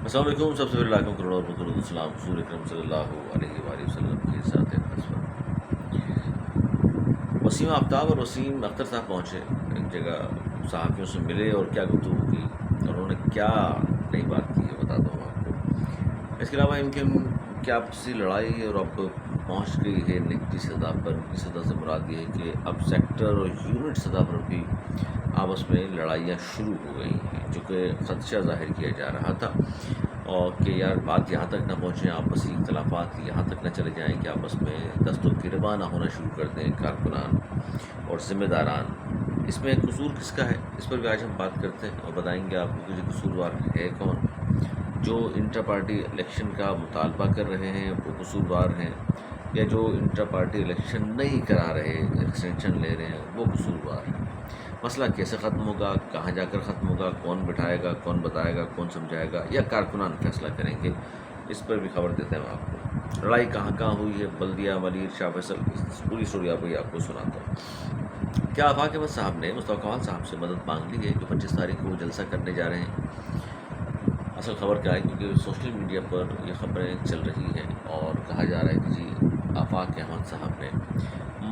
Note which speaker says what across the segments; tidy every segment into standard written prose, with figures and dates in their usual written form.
Speaker 1: السلام علیکم. سب سے پہلے لاکھوں کروڑوں درود السلام حضور اکرم صلی اللہ علیہ وآلہ وسلم کے ساتھ اقدس پر. وسیم آفتاب اور وسیم اختر صاحب پہنچے ایک جگہ, صحافیوں سے ملے اور کیا گفتگو کی اور انہوں نے کیا نئی بات کی ہے بتاتا ہوں آپ کو. اس کے علاوہ ان کی کیا آپسی لڑائی اور اب پہنچ گئی ہے نکتی سطح پر. نکتی سطح سے مراد یہ ہے کہ اب سیکٹر اور یونٹ سطح پر بھی آپس میں لڑائیاں شروع ہو گئی ہیں, جو کہ خدشہ ظاہر کیا جا رہا تھا اور کہ یار بات یہاں تک نہ پہنچیں, آپسی اختلافات یہاں تک نہ چلے جائیں کہ آپس میں دست و گریباں نہ ہونا شروع کر دیں کارکنان اور ذمہ داران. اس میں قصور کس کا ہے, اس پر بھی آج ہم بات کرتے ہیں اور بتائیں گے آپ کو کہ یہ قصوروار ہے کون. جو انٹر پارٹی الیکشن کا مطالبہ کر رہے ہیں وہ قصوروار ہیں, یا جو انٹر پارٹی الیکشن نہیں کرا رہے, ایکسٹینشن لے رہے ہیں, وہ قصوروار ہیں. مسئلہ کیسے ختم ہوگا, کہاں جا کر ختم ہوگا, کون بٹھائے گا, کون بتائے گا, کون سمجھائے گا, یا کارکنان فیصلہ کریں گے, اس پر بھی خبر دیتے ہیں آپ کو. لڑائی کہاں کہاں ہوئی ہے, بلدیہ, ملیر, شاہ فیصل, اس پوری اسٹوری آپ کو سناتا ہوں. کیا آفاق احمد صاحب نے مصطفیٰ کمال صاحب سے مدد مانگ لی ہے جو 25 تاریخ کو وہ جلسہ کرنے جا رہے ہیں. اصل خبر کیا ہے, کیونکہ سوشل میڈیا پر یہ خبریں چل رہی ہیں اور کہا جا رہا ہے کہ جی آفاق احمد صاحب نے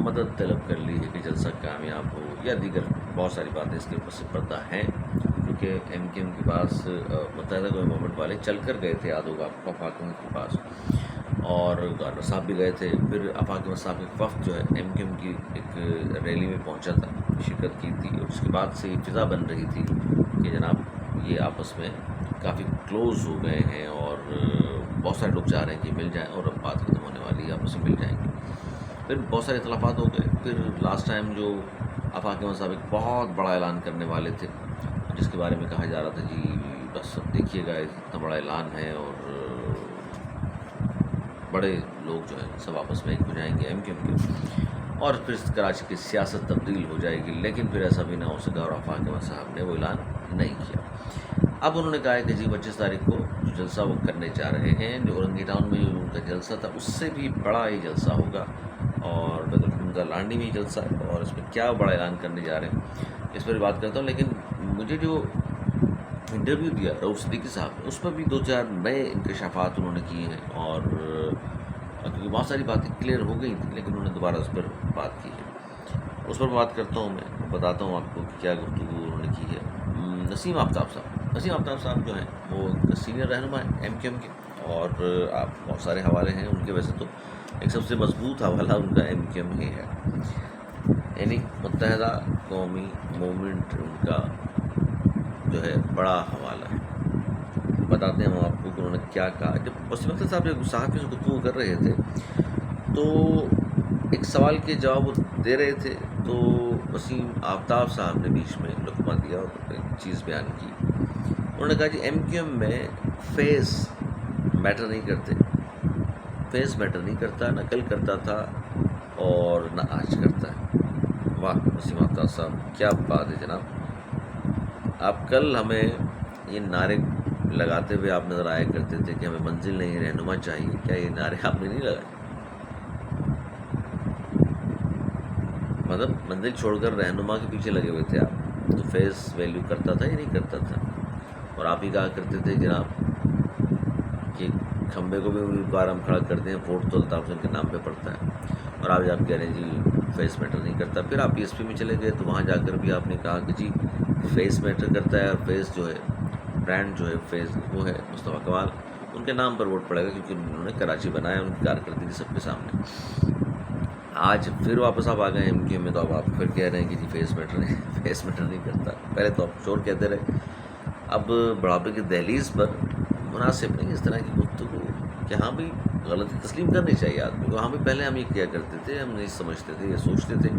Speaker 1: مدد طلب کر لی ہے کہ جلسہ کامیاب ہو, یا دیگر بہت ساری باتیں اس کے پس پردہ ہیں. کیونکہ ایم کیو ایم کے پاس متحدہ قومی موومنٹ والے چل کر گئے تھے آفاق احمد کے پاس, اور گورنر صاحب بھی گئے تھے. پھر آفاق احمد صاحب کے وفد جو ہے ایم کیو ایم کی ایک ریلی میں پہنچا تھا, شرکت کی تھی, اور اس کے بعد سے یہ فضا بن رہی تھی کہ جناب یہ آپس میں کافی کلوز ہو گئے ہیں اور بہت سارے لوگ چاہ رہے ہیں کہ مل جائیں, اور اب بات ختم ہونے والی ہے, آپس میں مل جائیں گے. پھر بہت سارے اختلافات ہو گئے. پھر لاسٹ ٹائم جو آفاق احمد صاحب ایک بہت بڑا اعلان کرنے والے تھے, جس کے بارے میں کہا جا رہا تھا جی بس اب دیکھیے گا اتنا بڑا اعلان ہے اور بڑے لوگ جو ہیں سب آپس میں ایک ہو جائیں گے ایم کیو ایم کے, اور پھر کراچی کی سیاست تبدیل ہو جائے گی. لیکن پھر ایسا بھی نہ ہو سکا اور آفاق احمد صاحب نے وہ اعلان نہیں کیا. اب انہوں نے کہا ہے کہ جی 25 تاریخ کو جو جلسہ وہ کرنے جا رہے ہیں, جو اورنگی ٹاؤن میں جو ان کا جلسہ تھا اس سے بھی بڑا یہ جلسہ ہوگا, اور بیت الحمدہ لانڈی میں یہ جلسہ ہے, اور اس میں کیا بڑا اعلان کرنے جا رہے ہیں اس پر بات کرتا ہوں. لیکن مجھے جو انٹرویو دیا رؤوف صدیقی صاحب نے, اس پر بھی 2-4 نئے انکشافات انہوں نے کیے ہیں, اور کیونکہ بہت ساری باتیں کلیئر ہو گئی تھیں لیکن انہوں نے دوبارہ اس پر بات کی ہے. اس پر بات کرتا ہوں, میں بتاتا ہوں آپ کو کہ کیا گفتگو انہوں نے کی ہے. نسیم آفتاب صاحب جو ہیں وہ سینئر رہنما ہیں ایم کیو ایم کے, اور آپ بہت سارے حوالے ہیں ان کے. ویسے تو ایک سب سے مضبوط حوالہ ان کا ایم کیو ایم ہی ہے, یعنی متحدہ قومی موومنٹ ان کا جو ہے بڑا حوالہ ہے. بتاتے ہیں ہم آپ کو کہ انہوں نے کیا کہا. جب وسیم اختر صاحب جب صحافیوں سے گفتگو کر رہے تھے تو ایک سوال کے جواب وہ دے رہے تھے, تو وسیم آفتاب صاحب نے بیچ میں لقمہ دیا اور ایک چیز بیان کی. انہوں نے کہا جی ایم کیو ایم میں فیس میٹر نہیں کرتے, فیس میٹر نہیں کرتا, نہ کل کرتا تھا اور نہ آج کرتا ہے. واہ وسیم آفتاب صاحب کیا بات ہے جناب. آپ کل ہمیں یہ نعرے لگاتے ہوئے آپ نظر آیا کرتے تھے کہ ہمیں منزل نہیں رہنما چاہیے, کیا یہ نعرے آپ نے نہیں لگائے؟ مطلب منزل چھوڑ کر رہنما کے پیچھے لگے ہوئے تھے آپ, تو فیس ویلیو کرتا تھا یا نہیں کرتا تھا؟ اور آپ ہی کہا کرتے تھے جناب کہ کھمبے کو بھی بار ہم کھڑا کرتے ہیں, ووٹ تو الطاف حسین کے نام پہ پڑتا ہے, اور آج آپ کہہ رہے ہیں جی فیس میٹر نہیں کرتا. پھر آپ پی ایس پی میں چلے گئے تو وہاں جا کر بھی آپ نے کہا کہ جی فیس میٹر کرتا ہے, اور فیس جو ہے برانڈ جو ہے فیس وہ ہے مصطفیٰ کمال, ان کے نام پر ووٹ پڑے گا کیونکہ انہوں نے کراچی بنایا, ان کی کارکردگی سب کے سامنے. آج پھر واپس آپ آ گئے ایم کیو میں, تو اب آپ پھر کہہ رہے ہیں کہ جی فیس میٹر نہیں کرتا. پہلے تو آپ چور کہتے رہے, اب بڑھاپے کی دہلیز پر مناسب نہیں اس طرح کی گفتگو کہ ہاں بھی غلطی تسلیم کرنی چاہیے آدمی کو. ہاں بھی پہلے ہم یہ کیا کرتے تھے, ہم نہیں سمجھتے تھے, یہ سوچتے تھے,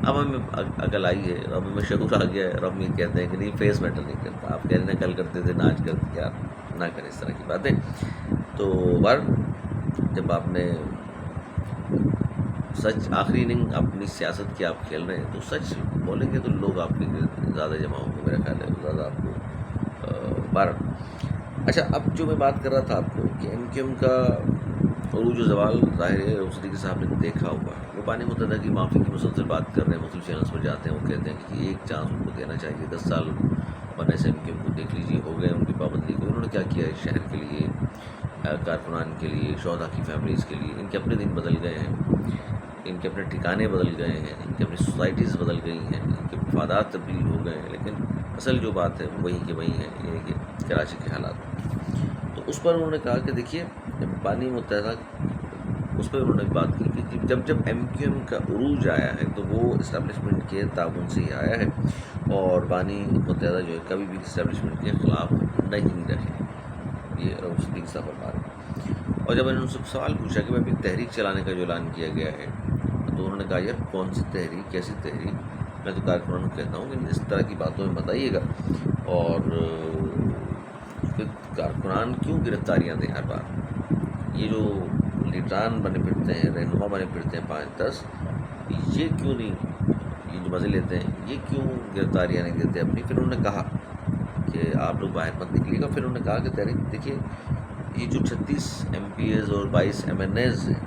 Speaker 1: اب ہمیں عقل آئی ہے, اب ہمیں شعور آ گیا ہے, اور ہم یہ کہتے ہیں کہ نہیں فیس میٹر نہیں کرتا. آپ کہہ رہے ہیں کل کرتے تھے, نہ آج کرتے, کیا نہ کریں اس طرح کی باتیں. تو جب آپ نے سچ آخری اننگ اپنی سیاست کی آپ کھیل رہے ہیں تو سچ بولیں گے تو لوگ آپ کے زیادہ جمع ہوں گے, میرا خیال ہے زیادہ آپ کو بار. اچھا, اب جو میں بات کر رہا تھا آپ کو کہ ایم کیو ایم کا عروج و زوال ظاہر ہے رؤوف صدیقی صاحب نے دیکھا ہوا ہے. وہ پانی متحدہ کی معافی کی مسلسل بات کر رہے ہیں, مختلف چینلز پر جاتے ہیں, وہ کہتے ہیں کہ ایک چانس ان کو دینا چاہیے, 10 سال ورنہ سے ایم کیو ایم کو دیکھ لیجیے، ہو گئے ان کی پابندی کو. انہوں نے کیا کیا ہے شہر کے لیے، کارکنان کے لیے، شہدا کی فیملیز کے لیے. ان کے اپنے دن بدل گئے ہیں، ان کے اپنے ٹھکانے بدل گئے ہیں، ان کی اپنی سوسائٹیز بدل گئی ہیں، ان کے مفادات تبدیل ہو گئے ہیں، لیکن اصل جو بات ہے وہی کہ وہی ہے، یعنی کہ کراچی کے حالات. تو اس پر انہوں نے کہا کہ دیکھیے بانی متحدہ، اس پہ انہوں نے بات کی کہ جب ایم کیو ایم کا عروج آیا ہے تو وہ اسٹیبلشمنٹ کے تعاون سے ہی آیا ہے، اور بانی متحدہ جو ہے کبھی بھی اسٹیبلشمنٹ کے خلاف نہیں رہے. یہ رؤوف صدیقی صاحب فرما رہے ہیں. اور جب میں نے ان سے سوال پوچھا کہ بھائی تحریک چلانے کا جو اعلان کیا گیا ہے، تو انہوں نے کہا یار کون سی تحریک، کیسی تحریک؟ میں تو کارکنوں کو کہتا ہوں کہ اس طرح کی باتوں میں بتائیے گا. اور کارکنان کیوں گرفتاریاں دیں ہر بار؟ یہ جو لیڈران بنے پھرتے ہیں، رہنما بنے پھرتے ہیں 5-10، یہ کیوں نہیں، یہ جو مزے لیتے ہیں یہ کیوں گرفتاریاں نہیں دیتے اپنی؟ پھر انہوں نے کہا کہ آپ لوگ باہر مت نکلیے گا. پھر انہوں نے کہا کہ تحریک دیکھیے یہ جو 36 ایم پی ایز اور 22 ایم این ایز ہیں،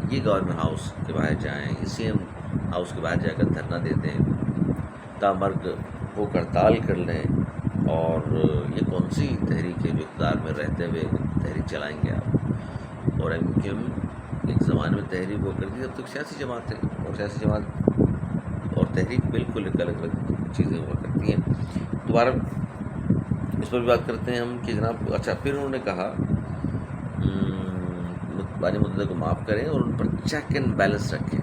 Speaker 1: یہ گورنمنٹ ہاؤس کے باہر جائیں، یہ سی ایم ہاؤس کے باہر جا کر دھرنا دیتے ہیں، تامرگ وہ ہڑتال کر لیں، اور یہ کون سی تحریک ہے جو اقتدار میں رہتے ہوئے تحریک چلائیں گے آپ؟ اور ایم کیو ایم ایک زمانے میں تحریک ہوا کرتی، اب تک سیاسی جماعت ہے، اور سیاسی جماعت اور تحریک بالکل ایک الگ الگ چیزیں ہوا کرتی ہیں. دوبارہ اس پر بھی بات کرتے ہیں ہم کہ جناب اچھا. پھر انہوں نے کہا بانی متحدہ کو معاف کریں اور ان پر چیک اینڈ بیلنس رکھیں،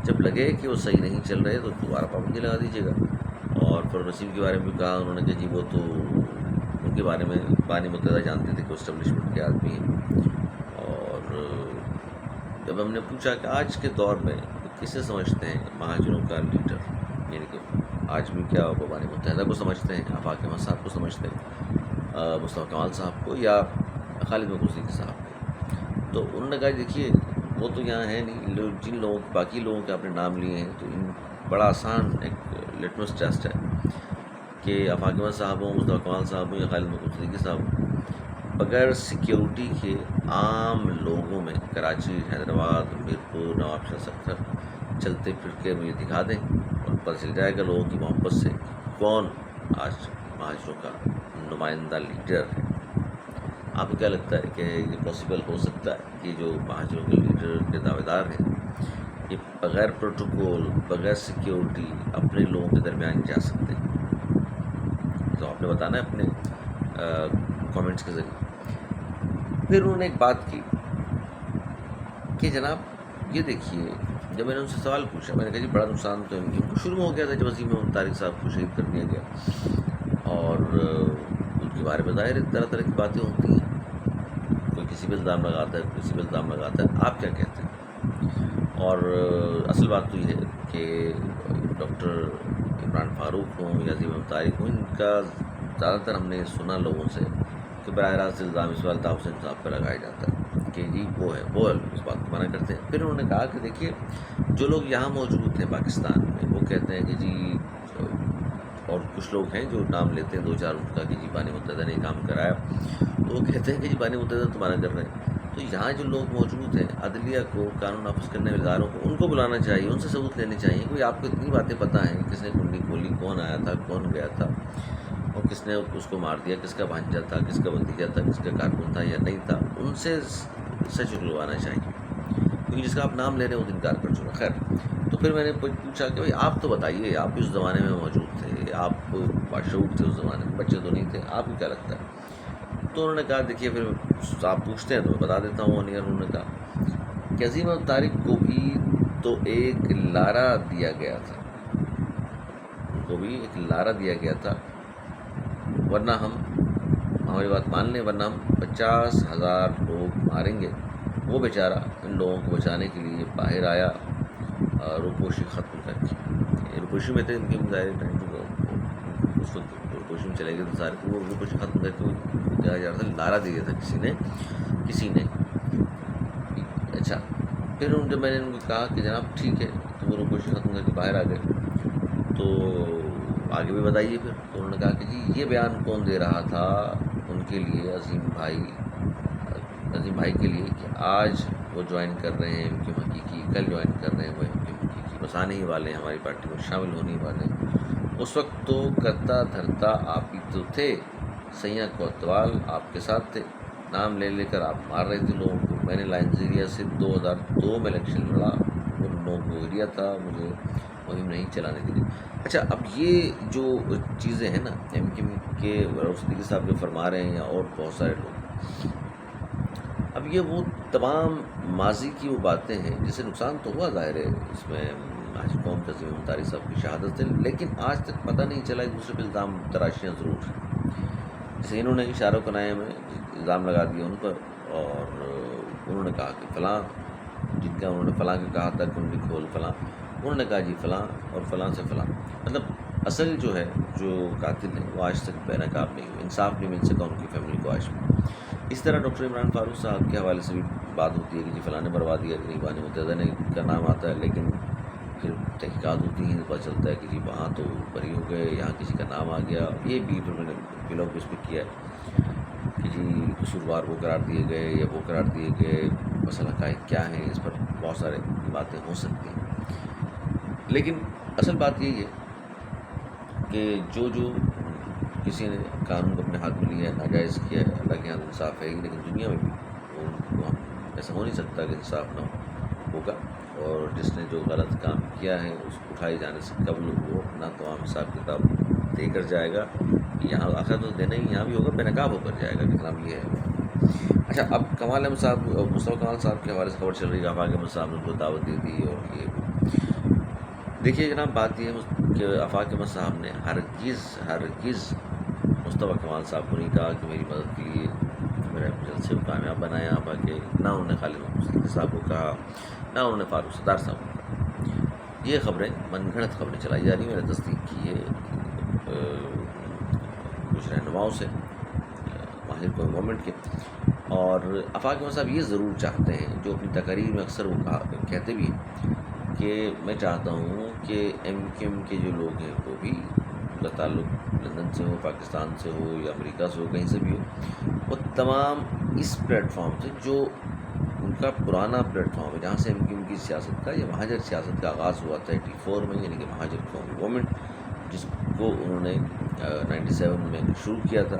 Speaker 1: جب لگے کہ وہ صحیح نہیں چل رہے تو دوبارہ پابندی لگا دیجیے گا. اور فاروق نسیم کے بارے میں بھی کہا انہوں نے کہ جی وہ تو ان کے بارے میں بانی متحدہ جانتے تھے کہ وہ اسٹیبلشمنٹ کے آدمی ہیں. اور جب ہم نے پوچھا کہ آج کے دور میں کسے سمجھتے ہیں مہاجروں کا لیڈر، یعنی کہ آج بھی کیا وہ بانی متحدہ کو سمجھتے ہیں، آفاق احمد صاحب کو سمجھتے ہیں، مصطفیٰ کمال صاحب کو، یا خالد محمود صدیقی صاحب کو؟ تو انہوں نے کہا دیکھیے وہ تو یہاں ہے نہیں، جن لوگوں باقی لوگوں کے آپ نے نام لیے ہیں تو ان بڑا آسان ایک لٹمس ٹیسٹ ہے کہ آفاق احمد صاحب ہوں، مصطفیٰ کمال صاحب ہوں، یا خالد محمود صدیقی صاحب ہوں، بغیر سیکیورٹی کے عام لوگوں میں کراچی، حیدرآباد، میرپور، نواب شاہ سیکٹر چلتے پھر کے مجھے دکھا دیں، اور پتہ چل جائے گا لوگوں کی محبت سے کون آج مہاجروں کا نمائندہ لیڈر ہے. آپ کو کیا لگتا ہے کہ یہ پاسبل ہو سکتا ہے کہ جو مہاجروں کے لیڈر کے دعوے دار ہیں یہ بغیر پروٹوکول، بغیر سیکیورٹی اپنے لوگوں کے درمیان جا سکتے ہیں؟ تو آپ نے بتانا ہے اپنے کامنٹس کے ذریعے. پھر انہوں نے ایک بات کی کہ جناب یہ دیکھیے، جب میں نے ان سے سوال پوچھا میں نے کہا جی بڑا نقصان تو ان کو شروع ہو گیا تھا جب عظیم محمد طارق صاحب کو شہید کر دیا گیا، اور ان کے بارے میں ظاہر طرح طرح کی باتیں ہوتی ہیں، کوئی کسی پہ الزام لگاتا ہے، کوئی کسی پہ الزام لگاتا ہے، آپ کیا کہتے ہیں؟ اور اصل بات تو یہ ہے کہ ڈاکٹر عمران فاروق ہوں یا عظیم محمد طارق ہوں، ان کا زیادہ تر ہم نے سنا لوگوں سے کہ براہ راست الزام اس والدہ حسین صاحب پہ لگایا جاتا ہے کہ جی وہ ہے، وہ اس بات کو منع کرتے ہیں. پھر انہوں نے کہا کہ دیکھیے جو لوگ یہاں موجود تھے پاکستان میں وہ کہتے ہیں کہ جی، اور کچھ لوگ ہیں جو نام لیتے ہیں 2-4 ان کا کہ جی بانی متحدہ نے کام کرایا، تو وہ کہتے ہیں کہ جی بانی متحدہ تو منع کر رہے ہیں. تو یہاں جو لوگ موجود ہیں، عدلیہ کو، قانون نافذ کرنے والے اداروں کو، ان کو بلانا چاہیے، ان سے ثبوت لینے چاہیے. کوئی آپ کو اتنی باتیں پتہ ہیں کس نے کنڈی کھولی، کون آیا تھا، کون گیا تھا، اور کس نے اس کو مار دیا، کس کا بھانجا تھا، کس کا بھتیجا تھا، کس کا کارکن تھا یا نہیں تھا، ان سے سچ نکلوانا چاہیے، کیونکہ جس کا آپ نام لے رہے ہیں وہ انکار کر چکا. خیر، تو پھر میں نے پوچھا کہ بھائی آپ تو بتائیے، آپ بھی اس زمانے میں موجود تھے، آپ باشعور تھے اس زمانے میں، بچے تو نہیں تھے، آپ کو کیا لگتا ہے؟ تو انہوں نے کہا دیکھیے پھر آپ پوچھتے ہیں تو میں بتا دیتا ہوں. انہوں نے کہا کہ عظیم محمد طارق کو بھی تو ایک لارا دیا گیا تھا، ان کو بھی ایک لارا دیا گیا تھا، ورنہ ہماری بات مان لیں، ورنہ ہم 50,000 لوگ ماریں گے. وہ بیچارہ ان لوگوں کو بچانے کے لیے باہر آیا، روپوشی ختم کر کے، روپوشی میں تھے ان کے ظاہر اس وقت روپوشی میں چلے گئے تو سارے کو وہ روپوشی ختم کر کے کہا جا رہا تھا لارا دیا تھا کسی نے. اچھا، پھر جب میں نے ان کو کہا کہ جناب ٹھیک ہے تو وہ روپوشی ختم کر کے باہر آ گئے تو آگے بھی بتائیے. پھر تو انہوں نے کہا کہ جی یہ بیان کون دے رہا تھا ان کے لیے، عظیم بھائی کے لیے، کہ آج وہ جوائن کر رہے ہیں MKM حقیقی، کل جوائن کر رہے ہیں وہ MKM حقیقی، بس آنے ہی والے ہیں، ہماری پارٹی میں شامل ہونے ہی والے ہیں. اس وقت تو کرتا دھرتا آپ ہی تو تھے، سیاں کوتوال آپ کے ساتھ تھے، نام لے لے کر آپ مار رہے تھے لوگوں کو۔ میں نے لائنزیریا سے 2002 میں الیکشن لڑا، ان لوگوں کو ایریا تھا، مجھے مہم نہیں چلانے دی گئی۔ اچھا، اب یہ جو چیزیں ہیں نا، ایم کیو کے صدیقی صاحب جو فرما رہے ہیں یا اور بہت سارے لوگ، اب یہ وہ تمام ماضی کی وہ باتیں ہیں جس سے نقصان تو ہوا، ظاہر ہے اس میں حاجی قوم تسلیم مختاری صاحب کی شہادت ہے، لیکن آج تک پتہ نہیں چلا، ایک دوسرے پہ الزام تراشیاں ضرور ہیں۔ جیسے انہوں نے اشارہ کنایا میں الزام لگا دیا ان پر، اور انہوں نے کہا کہ فلاں، جن کا انہوں نے فلاں کا کہا تھا کہ ان کی کھول فلاں، انہوں نے کہا جی فلاں اور فلاں سے فلاں، مطلب اصل جو ہے جو قاتل ہے وہ آج تک بے نقاب نہیں ہوئے، انصاف نہیں مل سکا ان کی فیملی کو آج بھی۔ اس طرح ڈاکٹر عمران فاروق صاحب کے حوالے سے بھی بات ہوتی ہے کہ جی فلاں نے بروا دیا، کہ نہیں بانی متحدہ نے کا نام آتا ہے، لیکن پھر تحقیقات ہوتی ہیں، پتہ چلتا ہے کہ جی وہاں تو بری ہو گئے، یہاں کسی کا نام آ گیا۔ یہ بھی پھر میں نے بلاگ پہ اس پہ کیا ہے کہ جی قصوروار وہ قرار دیے گئے یا وہ قرار دیے گئے، مسئلہ حقائق کیا ہیں، اس پر بہت سارے باتیں ہو سکتی ہیں، لیکن اصل بات یہی ہے کہ جو کسی نے قانون کو اپنے ہاتھ میں لیا ہے، ناجائز کیا ہے، اللہ کے یہاں انصاف ہے ہی، لیکن دنیا میں بھی وہ ایسا ہو نہیں سکتا کہ انصاف نہ ہوگا، اور جس نے جو غلط کام کیا ہے اس کو اٹھائے جانے سے قبل وہ اپنا تمام حساب کتاب دے کر جائے گا، یہاں آخر تو دینا ہی یہاں بھی ہوگا، بے نقاب ہو کر جائے گا، کتنا یہ ہے۔ اچھا، اب کمال احمد صاحب، مصطفیٰ کمال صاحب کے حوالے سے خبر چل رہی ہے کہ آفاق احمد صاحب نے ان کو دعوت دے دی، اور یہ دیکھیے جناب، بات یہ ہے کہ آفاق احمد صاحب نے ہرگز مصطفیٰ کمال صاحب کو نہیں کہا کہ میری مدد کے لیے میرے جلسے کو کامیاب بنایا آپ کے، نہ انہوں نے خالد محمود صدیقی صاحب کو کہا، نہ انہوں نے فاروق ستار صاحب کو کہا۔ یہ خبریں من گھڑت خبریں چلائی جا رہی ہیں، میں نے تصدیق کی ہے کچھ رہنماؤں سے، ماہر کو گورنمنٹ کے، اور آفاق احمد صاحب یہ ضرور چاہتے ہیں، جو اپنی تقاریر میں اکثر وہ کہتے بھی ہیں کہ میں چاہتا ہوں کہ ایم کیو ایم کے جو لوگ ہیں وہ بھی، ان کا تعلق لندن سے ہو، پاکستان سے ہو یا امریکہ سے ہو، کہیں سے بھی ہو، وہ تمام اس پلیٹ فارم سے، جو ان کا پرانا پلیٹ فارم ہے جہاں سے ایم کیو ایم کی سیاست کا یا مہاجر سیاست کا آغاز ہوا تھا 84 میں، یعنی کہ مہاجر قومی گورنمنٹ جس کو انہوں نے 97 میں شروع کیا تھا،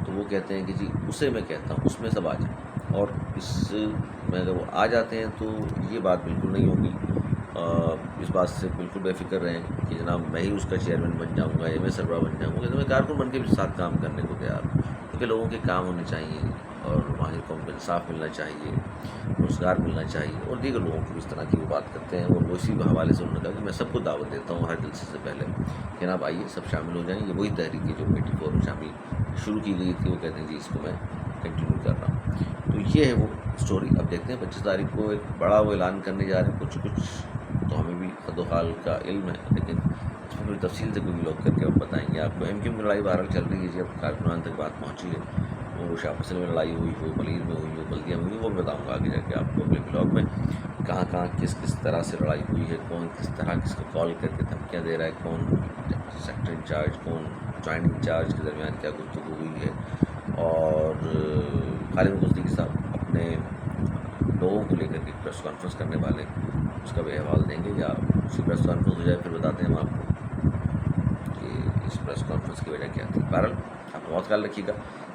Speaker 1: تو وہ کہتے ہیں کہ جی اسے میں کہتا ہوں اس میں سب آ جائیں، اور اس میں اگر وہ آ جاتے ہیں تو یہ بات بالکل نہیں ہوگی، اس بات سے بالکل بے فکر رہیں کہ جناب میں ہی اس کا چیئرمین بن جاؤں گا یا میں سربراہ بن جاؤں گا، تو میں کارکن بن کے بھی ساتھ کام کرنے کو تیار ہوں، کیونکہ لوگوں کے کام ہونے چاہیے، اور ماہر قوم کو انصاف ملنا چاہیے، روزگار ملنا چاہیے، اور دیگر لوگوں کو اس طرح کی وہ بات کرتے ہیں، اور وہ اسی حوالے سے انہوں نے کہا کہ میں سب کو دعوت دیتا ہوں ہر جلسے سے پہلے کہ جناب آئیے سب شامل ہو جائیں، یہ وہی تحریک ہے جو 84 میں شروع کی گئی تھی، وہ کہتے ہیں جی اس کو میں کنٹینیو کر رہا ہوں۔ تو یہ ہے وہ اسٹوری۔ اب دیکھتے ہیں 25 تاریخ کو ایک بڑا وہ اعلان کرنے جا رہے ہیں، کچھ تو ہمیں بھی حد و حال کا علم ہے، لیکن اس میں پھر تفصیل سے کوئی لوگ کر کے اب بتائیں گے آپ کو۔ ایم کیو ایم کی لڑائی بہرحال چل رہی ہے جی، اب کارکنان تک بات پہنچی ہے، وہ شاہ فصل میں لڑائی ہوئی ہو، ملیر میں ہوئی ہو، بلدیہ میں ہوئی، وہ بتاؤں گا آگے جا کے آپ کو اپنے بلاگ میں، کہاں کہاں کس طرح سے لڑائی ہوئی ہے، کون کس طرح کس کو کال کر کے دھمکیاں دے رہا ہے، کون سیکٹر انچارج، کون جوائنٹ انچارج کے درمیان کیا گفتگو ہوئی ہے، اور خالد محمود صدیقی صاحب اپنے لوگوں کو لے کر کے پریس کانفرنس کرنے والے، اس کا بھی احوال دیں گے، یا اسی پریس کانفرنس ہو جائے پھر بتاتے ہیں ہم آپ کو کہ اس پریس کانفرنس کی وجہ کیا تھی۔ بہرحال آپ بہت خیال رکھیے گا،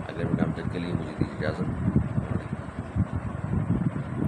Speaker 1: اگلے پروگرام تک کے لیے مجھے دیجیے اجازت۔